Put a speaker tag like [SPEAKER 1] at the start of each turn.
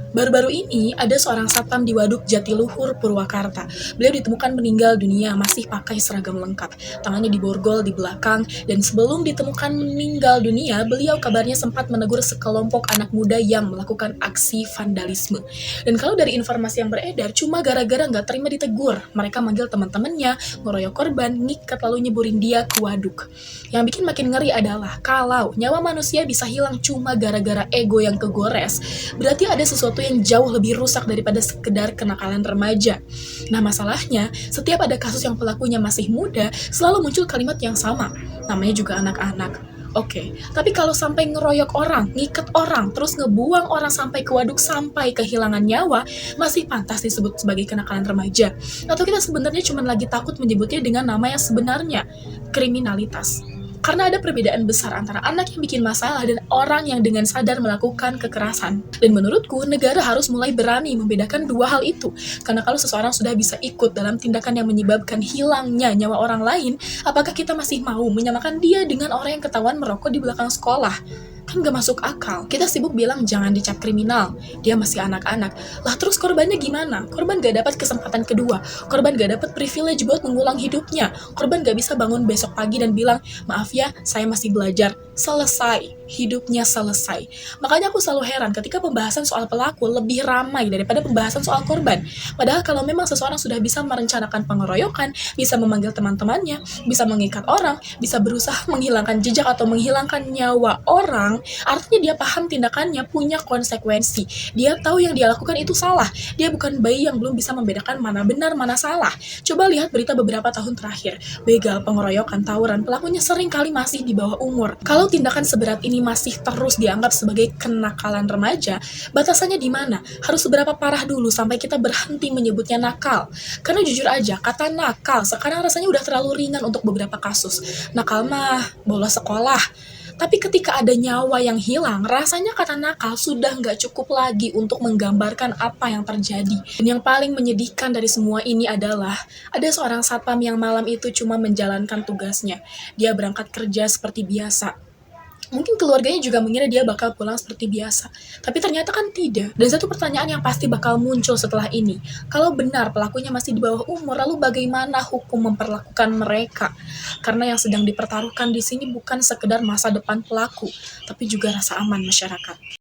[SPEAKER 1] Baru-baru ini, ada seorang satpam di Waduk Jatiluhur, Purwakarta. Beliau ditemukan meninggal dunia masih pakai seragam lengkap. Tangannya diborgol di belakang, dan sebelum ditemukan meninggal dunia, beliau kabarnya sempat menegur sekelompok anak muda yang melakukan aksi vandalisme. Dan kalau dari informasi yang beredar, cuma gara-gara nggak terima ditegur, mereka manggil teman-temannya, ngeroyok korban, ngikat lalu nyeburin dia ke waduk. Yang bikin makin ngeri adalah, kalau nyawa manusia bisa hilang cuma gara-gara ego yang kegores, berarti ada sesuatu yang jauh lebih rusak daripada sekedar kenakalan remaja. Nah masalahnya, setiap ada kasus yang pelakunya masih muda, selalu muncul kalimat yang sama. Namanya juga anak-anak. Oke, tapi kalau sampai ngeroyok orang, ngikat orang, terus ngebuang orang sampai ke waduk sampai kehilangan nyawa, masih pantas disebut sebagai kenakalan remaja? Atau kita sebenarnya cuma lagi takut menyebutnya dengan nama yang sebenarnya, kriminalitas? Karena ada perbedaan besar antara anak yang bikin masalah dan orang yang dengan sadar melakukan kekerasan. Dan menurutku, negara harus mulai berani membedakan dua hal itu. Karena kalau seseorang sudah bisa ikut dalam tindakan yang menyebabkan hilangnya nyawa orang lain, apakah kita masih mau menyamakan dia dengan orang yang ketahuan merokok di belakang sekolah? Kan gak masuk akal. Kita sibuk bilang jangan dicap kriminal, dia masih anak-anak. Lah terus korbannya gimana? Korban gak dapat kesempatan kedua, korban gak dapat privilege buat mengulang hidupnya, korban gak bisa bangun besok pagi dan bilang, maaf ya, saya masih belajar. Selesai, hidupnya selesai. Makanya aku selalu heran ketika pembahasan soal pelaku lebih ramai daripada pembahasan soal korban. Padahal kalau memang seseorang sudah bisa merencanakan pengeroyokan, bisa memanggil teman-temannya, bisa mengikat orang, bisa berusaha menghilangkan jejak atau menghilangkan nyawa orang, artinya dia paham tindakannya punya konsekuensi. Dia tahu yang dia lakukan itu salah. Dia bukan bayi yang belum bisa membedakan mana benar, mana salah. Coba lihat berita beberapa tahun terakhir. Begal, pengeroyokan, tawuran, pelakunya sering kali masih di bawah umur. Kalau tindakan seberat ini masih terus dianggap sebagai kenakalan remaja, batasannya di mana? Harus seberapa parah dulu sampai kita berhenti menyebutnya nakal? Karena jujur aja, kata nakal sekarang rasanya udah terlalu ringan untuk beberapa kasus. Nakal mah bolos sekolah. Tapi ketika ada nyawa yang hilang, rasanya kata nakal sudah nggak cukup lagi untuk menggambarkan apa yang terjadi. Dan yang paling menyedihkan dari semua ini adalah, ada seorang satpam yang malam itu cuma menjalankan tugasnya. Dia berangkat kerja seperti biasa. Mungkin keluarganya juga mengira dia bakal pulang seperti biasa. Tapi ternyata kan tidak. Dan satu pertanyaan yang pasti bakal muncul setelah ini. Kalau benar pelakunya masih di bawah umur, lalu bagaimana hukum memperlakukan mereka? Karena yang sedang dipertaruhkan di sini bukan sekedar masa depan pelaku, tapi juga rasa aman masyarakat.